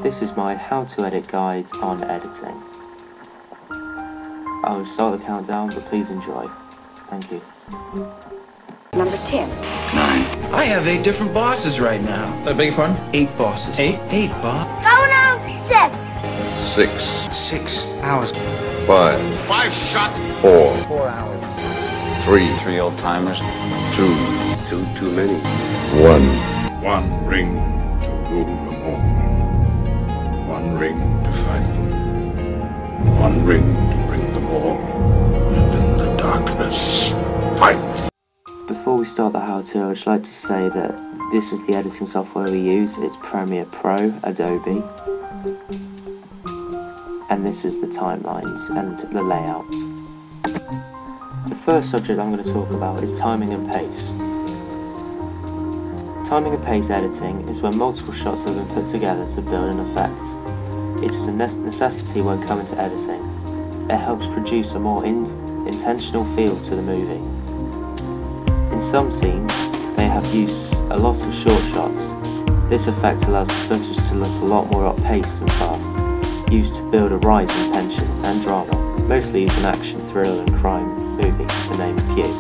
This is my how to edit guide on editing. I will start the countdown, but please enjoy. Thank you. Number 10. 9. I have 8 different bosses right now. I beg your pardon? 8 bosses. 8? 8, Bob. Going on 7. 6. 6 hours. 5. 5 shots. 4. 4 hours. 3. 3 old timers. 2. 2 too many. 1. One ring to rule them all. One ring to fight them. One ring to bring them all. And in the darkness, fight. Before we start the how-to, I'd just like to say that this is the editing software we use. It's Premiere Pro, Adobe. And this is the timelines and the layout. The first subject I'm going to talk about is timing and pace. Timing and pace editing is when multiple shots have been put together to build an effect. It is a necessity when coming to editing. It helps produce a more intentional feel to the movie. In some scenes, they have used a lot of short shots. This effect allows the footage to look a lot more up-paced and fast, used to build a rise in tension and drama, mostly used in action, thriller and crime movies, to name a few.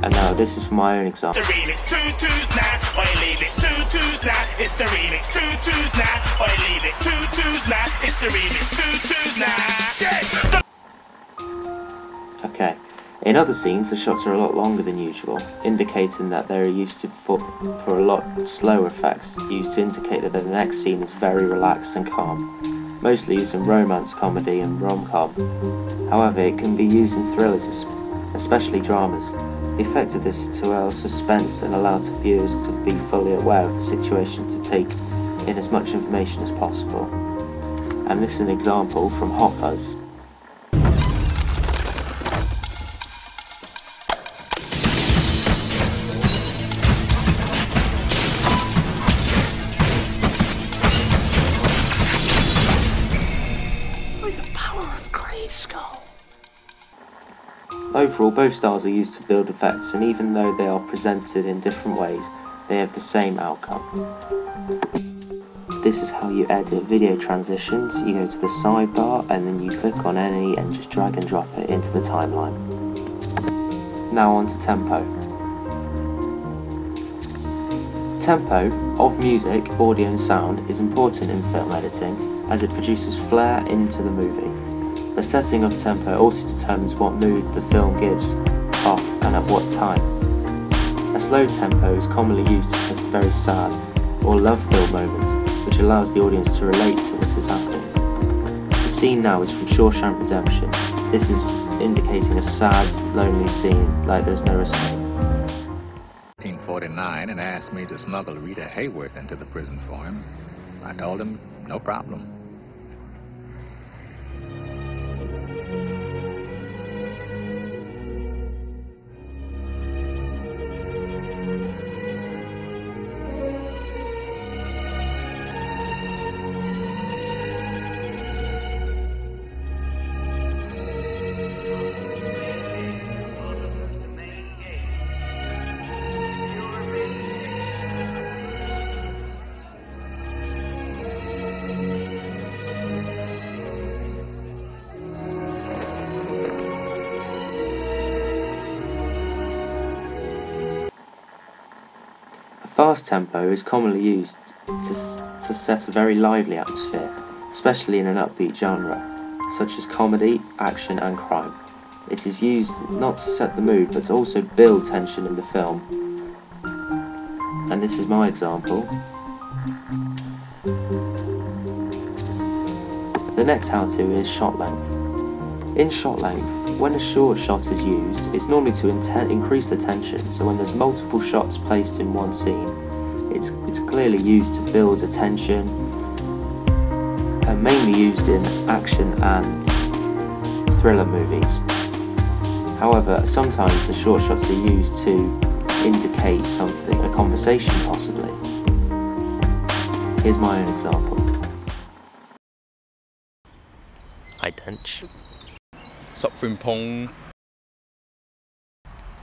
And now this is from my own example. The remix 2-2's now, or you leave it 2-2's now. It's the remix 2-2's now, or you leave it 2-2's now. It's the remix 2-2's now. Yeah. Okay. In other scenes, the shots are a lot longer than usual, indicating that they are used for a lot slower effects, used to indicate that the next scene is very relaxed and calm, mostly used in romance, comedy and rom-com. However, it can be used in thrillers, especially dramas. The effect of this is to allow suspense and allow to viewers to be fully aware of the situation, to take in as much information as possible. And this is an example from Hot Fuzz. Overall, both styles are used to build effects, and even though they are presented in different ways, they have the same outcome. This is how you edit video transitions. You go to the sidebar and then you click on any and just drag and drop it into the timeline. Now on to tempo. Tempo of music, audio and sound is important in film editing as it produces flair into the movie. The setting of tempo also determines what mood the film gives off and at what time. A slow tempo is commonly used to set a very sad or love-filled moment, which allows the audience to relate to what is happening. The scene now is from Shawshank Redemption. This is indicating a sad, lonely scene, like there's no escape. 1949 and asked me to smuggle Rita Hayworth into the prison for him. I told him, no problem. Fast tempo is commonly used to set a very lively atmosphere, especially in an upbeat genre, such as comedy, action and crime. It is used not to set the mood, but to also build tension in the film. And this is my example. The next how-to is shot length. In shot length, when a short shot is used, it's normally to increase the tension, so when there's multiple shots placed in one scene, it's clearly used to build a tension, and mainly used in action and thriller movies. However, sometimes the short shots are used to indicate something, a conversation possibly. Here's my own example. Hi, Tench. Sup, Frimpong?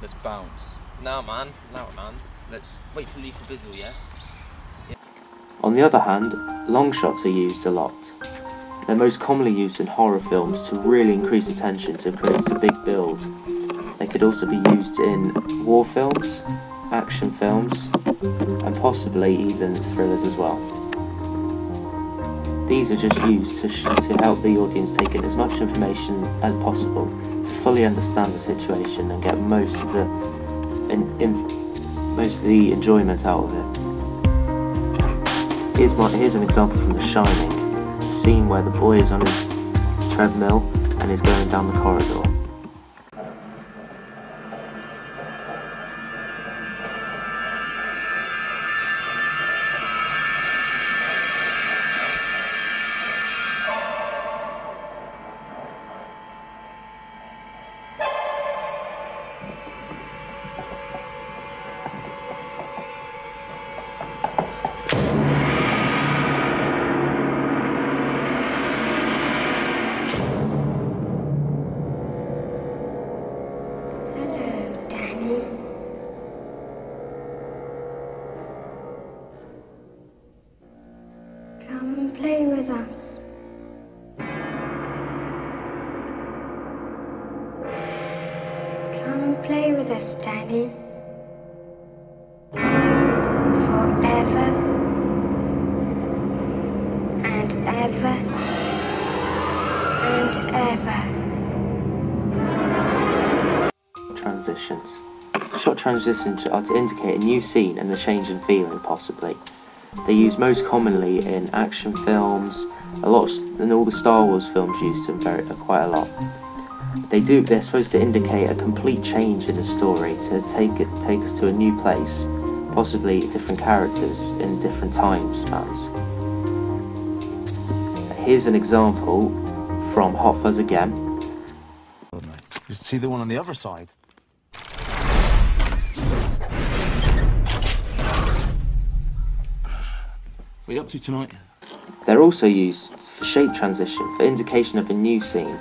Let's bounce. No, man. No, man. Let's wait for Lethal Bizzle, yeah? On the other hand, long shots are used a lot. They're most commonly used in horror films to really increase the tension to create a big build. They could also be used in war films, action films, and possibly even thrillers as well. These are just used to help the audience take in as much information as possible to fully understand the situation and get most of the enjoyment out of it. Here's an example from The Shining, a scene where the boy is on his treadmill and is going down the corridor. Come and play with us. Come and play with us, Danny. Forever and ever and ever. Transitions. Shot transitions are to indicate a new scene and a change in feeling, possibly. They're used most commonly in action films, and all the Star Wars films used them quite a lot. They're supposed to indicate a complete change in the story, to take us to a new place, possibly different characters in different time spans. Here's an example from Hot Fuzz again. You see the one on the other side? What are you up to tonight? They're also used for shape transition, for indication of a new scene.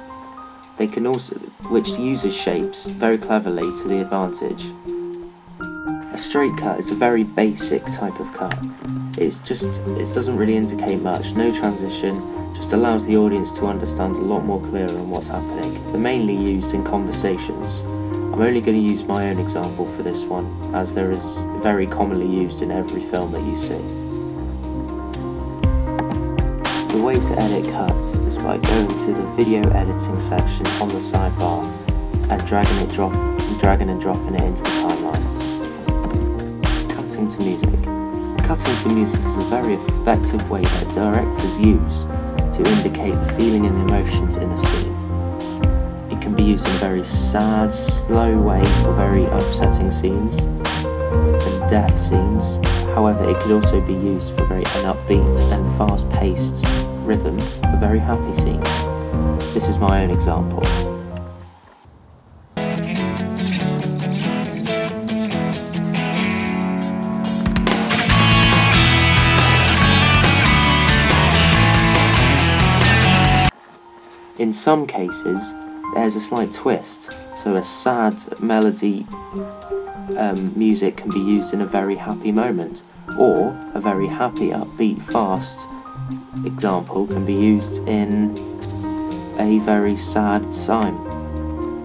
They can also, which uses shapes very cleverly to the advantage. A straight cut is a very basic type of cut. It doesn't really indicate much, no transition, just allows the audience to understand a lot more clearer on what's happening. They're mainly used in conversations. I'm only going to use my own example for this one, as there is very commonly used in every film that you see. The way to edit cuts is by going to the video editing section on the sidebar and dragging and dropping it into the timeline. Cutting to music. Cutting to music is a very effective way that directors use to indicate the feeling and the emotions in a scene. It can be used in a very sad, slow way for very upsetting scenes and death scenes. However, it could also be used for an upbeat and fast-paced rhythm for very happy scenes. This is my own example. In some cases, there's a slight twist, so a sad melody music can be used in a very happy moment, or a very happy, upbeat, fast example can be used in a very sad time.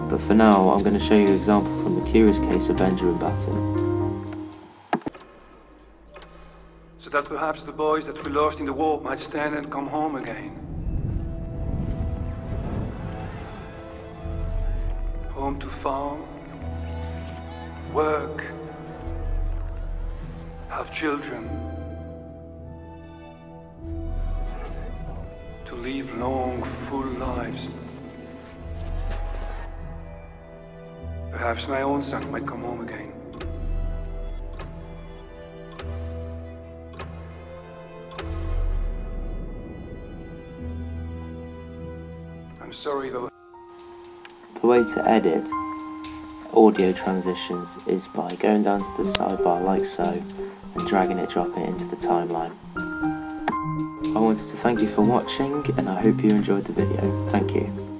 But for now, I'm going to show you an example from The Curious Case of Benjamin Button. So that perhaps the boys that we lost in the war might stand and come home again. Home to farm, work, have children, to live long, full lives. Perhaps my own son might come home again. I'm sorry though. The way to edit audio transitions is by going down to the sidebar like so and dragging it, dropping it into the timeline. I wanted to thank you for watching and I hope you enjoyed the video. Thank you.